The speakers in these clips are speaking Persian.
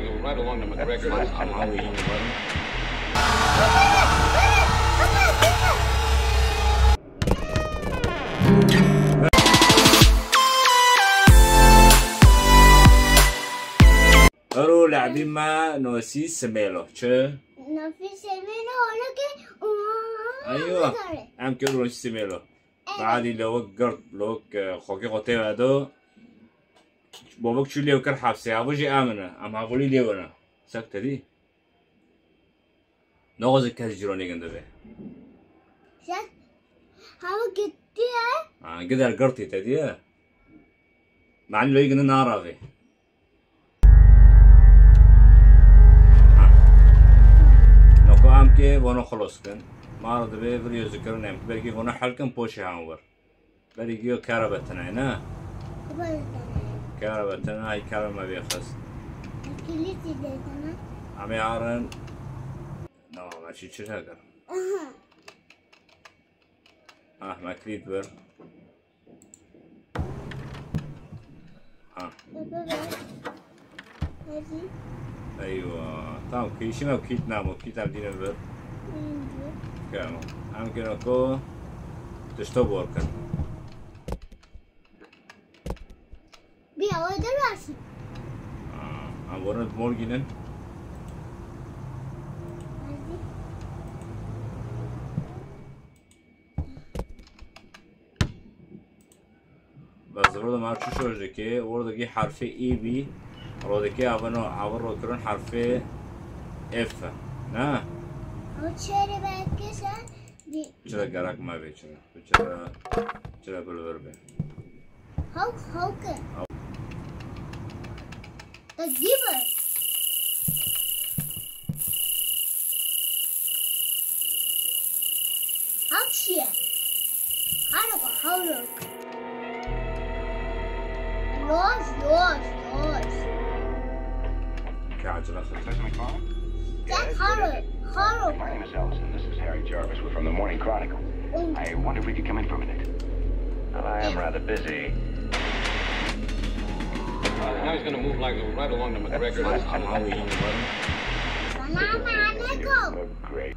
like right along the McGregor. I'm always in the weather. أرو لاعبين مع نوسي سميلو شو؟ نوسي سميلو لك أيوة عم كيلو نوسي سميلو بعدي لو قرط لو خوكي قطي هذا بابك شو ليو كرحاب سيابوجي آمنة أما هقولي ليو أنا سكتة دي نغزك كهجروني جنده به شك هاو كتير كده القرطي تدي مع إنه يجي نارا به نكو عم كي وانا خلص كن ما رد به بريو ذكرنا بريجي وانا حلكم بوشي هاور بريجيو كهربتنا هنا كهربتنا هاي كهرباء ما بيخص كليتي ديتنا عم يعرن لا ماشي شو هذا ما كريت بر ايوه تمام كيشي ما كيت نامو كيت عبدين بر كانوا عم كانوا كو تشتغل وركن بيا ودراسي عم ورد مورجينن بس برضه ما عرفت شو وجهك ورده كي حرف اي بي ورده كي عبر كرون حرف اف نا او چهره بکشن دی چرا گرک ما بیچاره چرا بلور به هاو که تجيبه هاو چیه هارو Yours. كعجلة Jack Harlow. My name is Ellison. This is Harry Jarvis. We're from the Morning Chronicle. I wonder if we could come in for a minute. Well, I am rather busy. Now he's going to move like right along the McGregor. I'm always in the weather. Oh, great.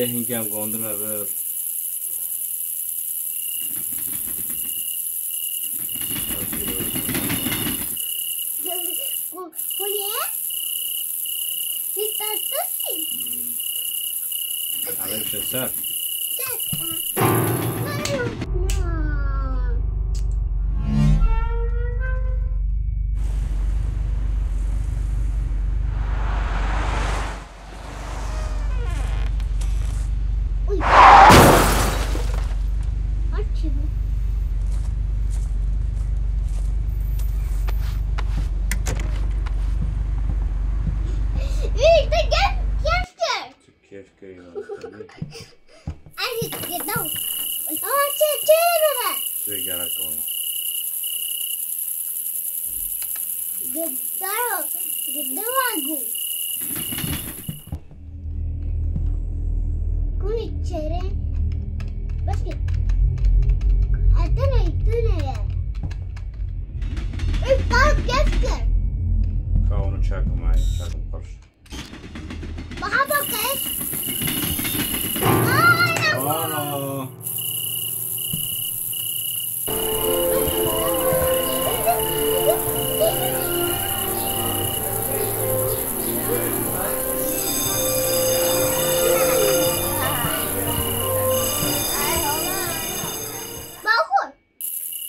هنگام گندم بر Kuliah? Kita tuh عمل شو صار؟ كيف شو قالك والله lagu. Kulit cerah. Basket. Ada na itu na ya. Kau kefker. كونوا تشاكوا معي تشاكوا قرش Bahapa kef?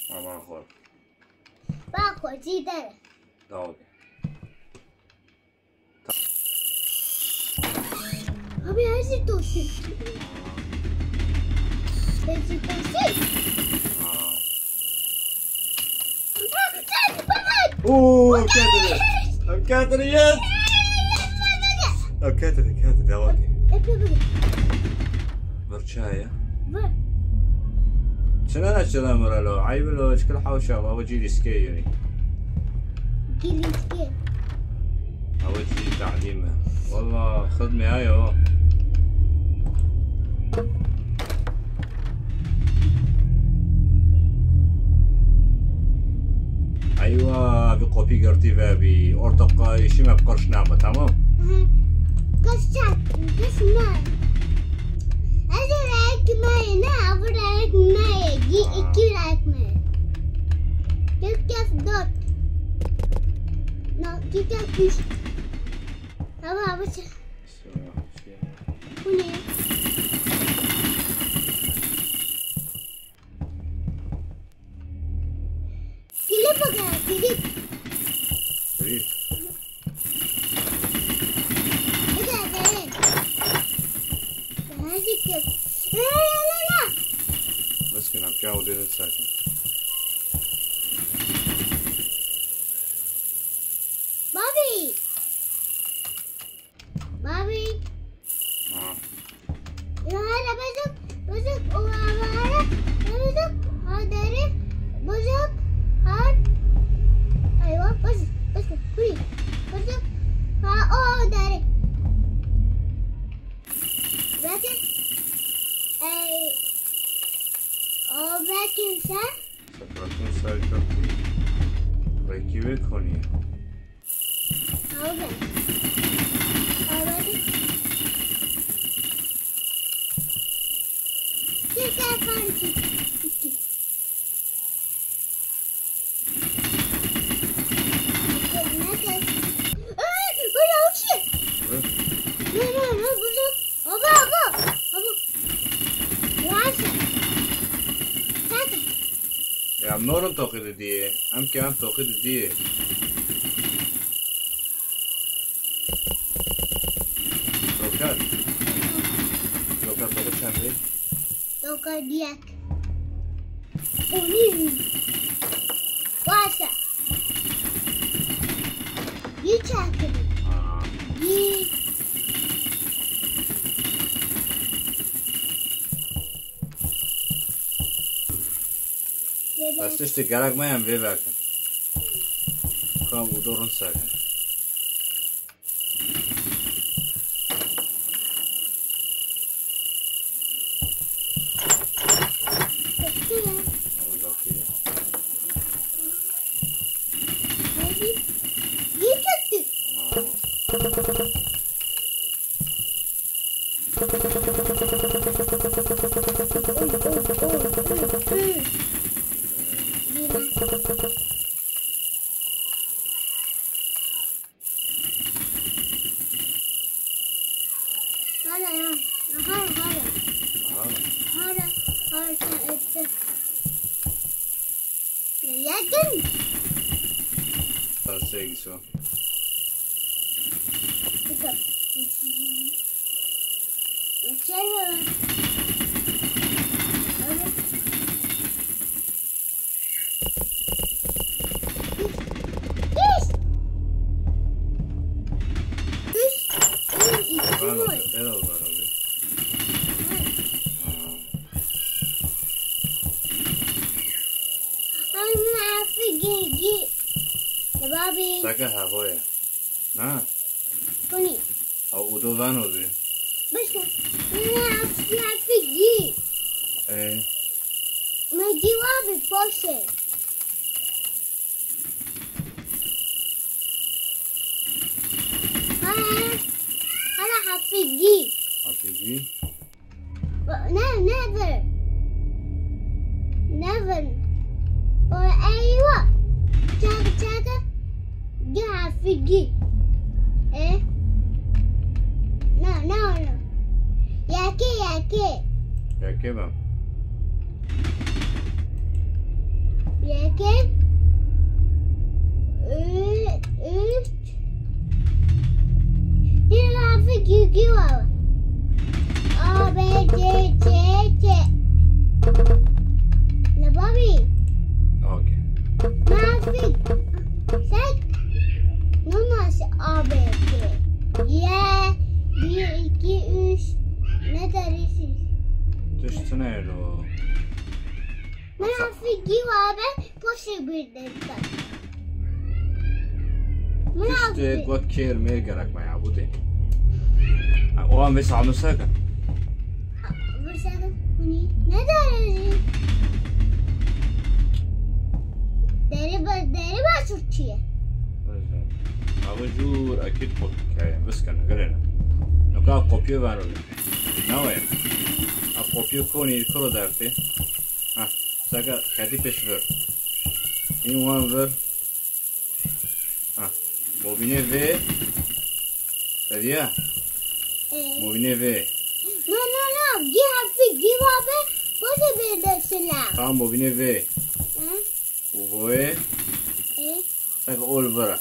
والله ما أخور Bagus tidak. داود Abi harus tosin. Harus tosin. اوه كاتري يس كاتري دواكي برشاية شنو هالشذا مرالو عيب لو اشكال حوشة ما وجي لي سكي يعني Giliskin. اوجي تعليمه والله خدمة هاي اهو ايوه بقوبي قرتي بابي ارتقى شي ما بقرش نعمة تمام Kasak, kasma. Ada lagi mana? Apa lagi mana? Iki lagi mana? Kef dot. No, kita fish. Apa sih? Punya. Kili pakai kili. بريد لا بس كنا بكاو دير ساكن بابي يا هلا بزق وهذا بزق هذا بزق هاد ايوه بس كلي بزق ها داري بس باكن سا سكرتون ساي كرتي ريكيبه كوني هذا كيف فانتي يا عم نور انتقد دي ام كان انتقد دي روكات تقول شان دي Toka diak. Ini. Wasa. Yıçakı. Yi. بس تشتي قالك ما يم في باكن كم ودورن ساكن Yıçakı. Segue só. Saca havoya. Na. Kuni. Au udovano be. Basta. Na figi. Ma jiwabi pose. Hala hafigi. Hafigi? No, never. Never. Or aywa. Chaga. You have figi. Eh? No. Yake. Yake ma'am. Yake. You have figi. A, B, C. No, Bobby. Okay. Maafik. Sen nasıl ABK? Ya 1, 2, 3 ne dersin? Tüstüne lo. Maafik abi possible dedi. Tüste god kermeye gerek mi ya bu de? O an mesela anlasak. Bursa ne dersin? داري ما شفت شيء. أبجور أكيد كوبي بس كنا قلنا نقاط كوبي بانوله نوعه كوبي كوني كله دارته ساقا كاتي بيشفر این وان ور مبینه و تدیا مبینه و No give happy give up بوده بیرده سلام مبینه و ووه ساقا اول ورا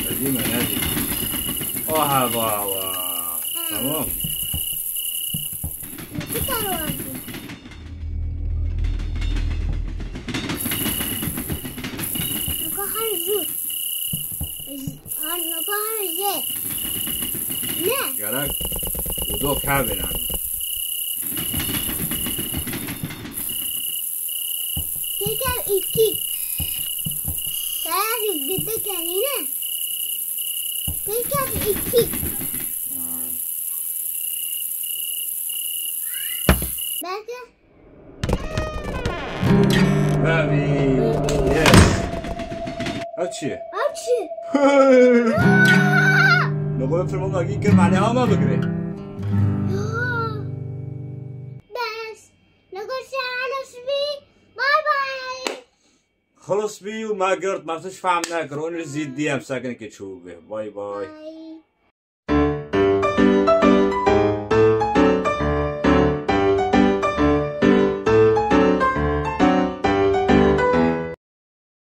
قديمة نادي واو تمام قرأك ودو كابل عنه تلك إيكي تعرف جدك يعني نه تلك إيكي بعد بابي يس أتشي نقول في الموضوع كي كلمة عليها ما بقري بس نقول خلاص بي باي خلص بي وما قرت ما بتش فاهم ناكر ونزيد دي ساكن كتشوفه باي